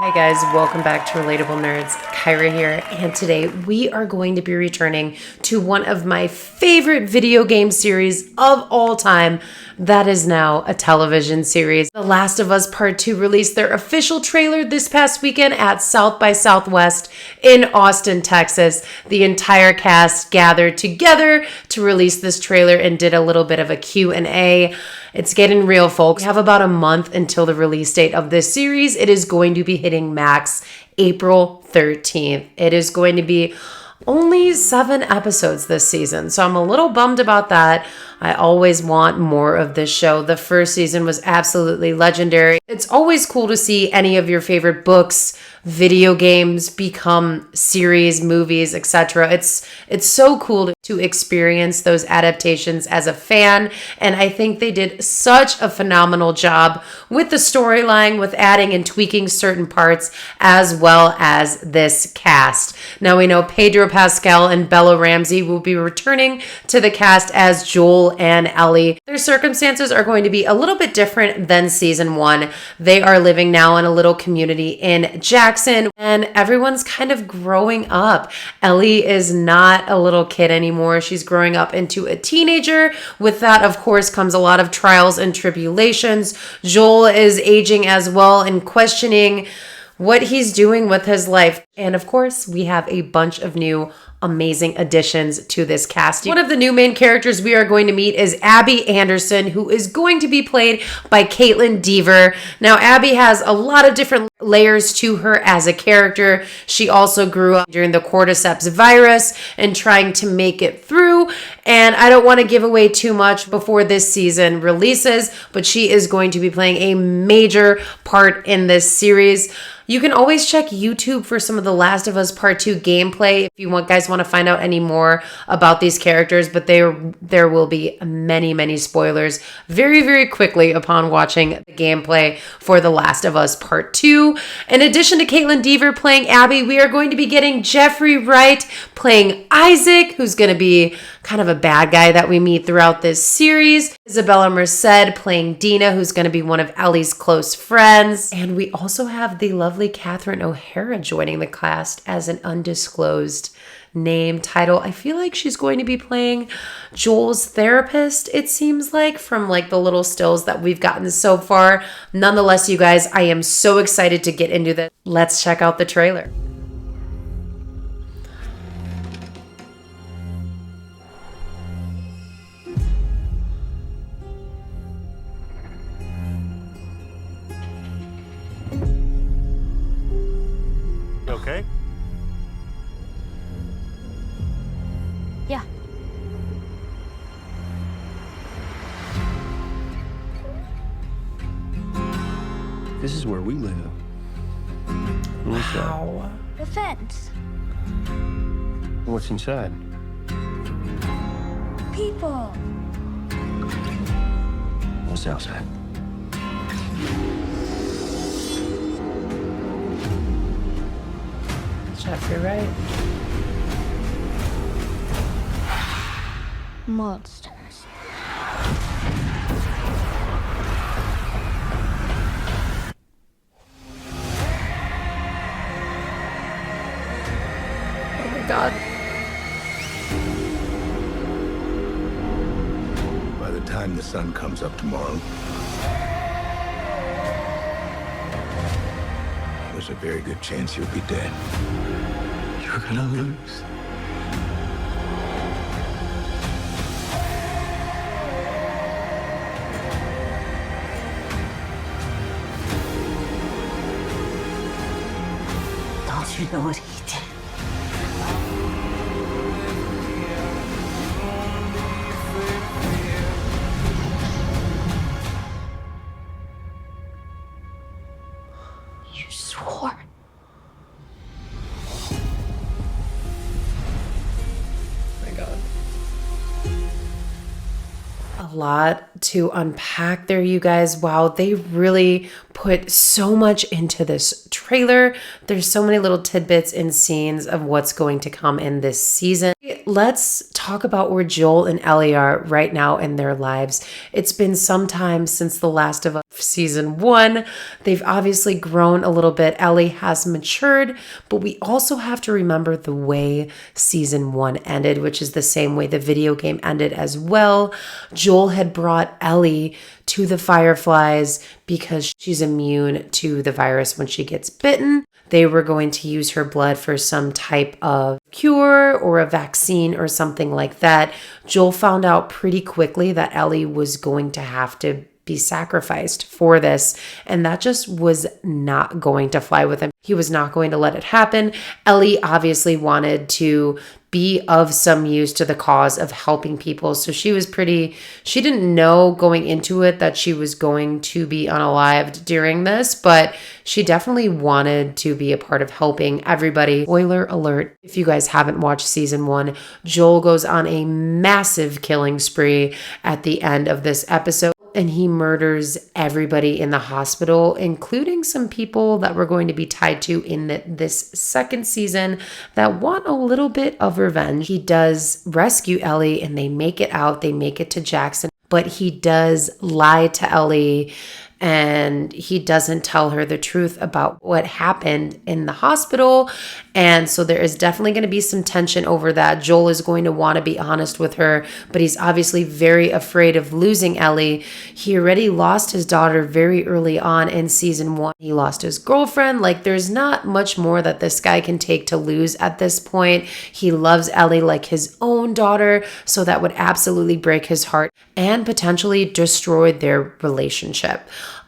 Hi guys, welcome back to Relatable Nerds. Kyra here, and today we are going to be returning to one of my favorite video game series of all time that is now a television series. The Last of Us Part 2 released their official trailer this past weekend at South by Southwest in Austin, Texas. The entire cast gathered together to release this trailer and did a little bit of a Q&A. It's getting real, folks. We have about a month until the release date of this series. It is going to be hitting Max April 13th. It is going to be only 7 episodes this season, so I'm a little bummed about that. I always want more of this show. The first season was absolutely legendary. It's always cool to see any of your favorite books, video games become series, movies, etc. It's so cool to experience those adaptations as a fan, and I think they did such a phenomenal job with the storyline, with adding and tweaking certain parts, as well as this cast. Now we know Pedro Pascal and Bella Ramsey will be returning to the cast as Joel and Ellie. Their circumstances are going to be a little bit different than season 1. They are living now in a little community in Jackson, and everyone's kind of growing up. Ellie is not a little kid anymore. She's growing up into a teenager. With that, of course, comes a lot of trials and tribulations. Joel is aging as well and questioning what he's doing with his life. And of course, we have a bunch of new amazing additions to this cast. One of the new main characters we are going to meet is Abby Anderson, who is going to be played by Caitlin Dever. Now, Abby has a lot of different layers to her as a character. She also grew up during the cordyceps virus and trying to make it through. And I don't want to give away too much before this season releases, but she is going to be playing a major part in this series. You can always check YouTube for some of the Last of Us Part 2 gameplay if you guys want to find out any more about these characters, but there will be many spoilers very, very quickly upon watching the gameplay for The Last of Us Part 2. In addition to Caitlin Dever playing Abby, we are going to be getting Jeffrey Wright playing Isaac, who's going to be kind of a bad guy that we meet throughout this series. Isabella Merced playing Dina, who's going to be one of Ellie's close friends. And we also have the lovely Catherine O'Hara joining the cast as an undisclosed name title. I feel like she's going to be playing Joel's therapist, it seems like, from like the little stills that we've gotten so far. Nonetheless, you guys, I am so excited to get into this. Let's check out the trailer. Okay? Yeah. This is where we live. What's that? Wow. The fence. What's inside? People. What's outside? Jeffrey Wright. Monsters. Oh my God. By the time the sun comes up tomorrow, there's a very good chance you'll be dead. You're gonna lose. Don't you know what he did? You swore. My God. A lot to unpack there, you guys. Wow, they really put so much into this trailer. There's so many little tidbits and scenes of what's going to come in this season. Let's talk about where Joel and Ellie are right now in their lives. It's been some time since The Last of Us season 1. They've obviously grown a little bit. Ellie has matured, but we also have to remember the way season 1 ended, which is the same way the video game ended as well. Joel had brought Ellie to the Fireflies because she's immune to the virus when she gets bitten. They were going to use her blood for some type of cure or a vaccine or something like that. Joel found out pretty quickly that Ellie was going to have to be sacrificed for this, and that just was not going to fly with him. He was not going to let it happen. Ellie obviously wanted to be of some use to the cause of helping people. So she didn't know going into it that she was going to be unalived during this, but she definitely wanted to be a part of helping everybody. Spoiler alert, if you guys haven't watched season 1, Joel goes on a massive killing spree at the end of this episode. And he murders everybody in the hospital, including some people that we're going to be tied to in this second season that want a little bit of revenge. He does rescue Ellie and they make it out. They make it to Jackson, but he does lie to Ellie and he doesn't tell her the truth about what happened in the hospital. And so there is definitely going to be some tension over that. Joel is going to want to be honest with her, but he's obviously very afraid of losing Ellie. He already lost his daughter very early on in season 1. He lost his girlfriend. Like, there's not much more that this guy can take to lose at this point. He loves Ellie like his own daughter, so that would absolutely break his heart and potentially destroy their relationship.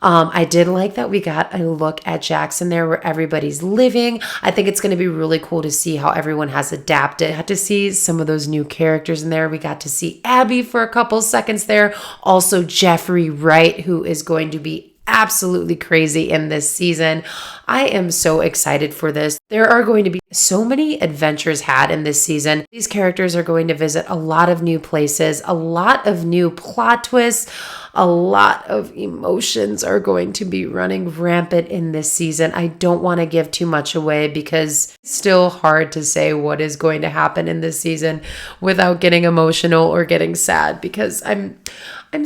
I did like that we got a look at Jackson there where everybody's living. I think it's going to be really cool to see how everyone has adapted. I had to see some of those new characters in there. We got to see Abby for a couple seconds there. Also Jeffrey Wright, who is going to be absolutely crazy in this season. I am so excited for this. There are going to be so many adventures had in this season. These characters are going to visit a lot of new places, a lot of new plot twists, a lot of emotions are going to be running rampant in this season. I don't want to give too much away because it's still hard to say what is going to happen in this season without getting emotional or getting sad, because I'm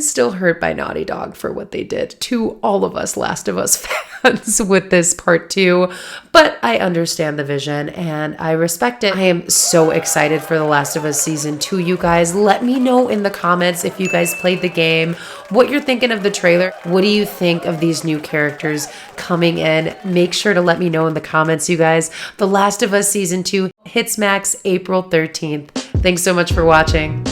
still hurt by Naughty Dog for what they did to all of us Last of Us fans with this part 2. But I understand the vision and I respect it. I am so excited for The Last of Us season 2, you guys. Let me know in the comments if you guys played the game, what you're thinking of the trailer. What do you think of these new characters coming in? Make sure to let me know in the comments, you guys. The Last of Us season 2 hits max April 13th. Thanks so much for watching.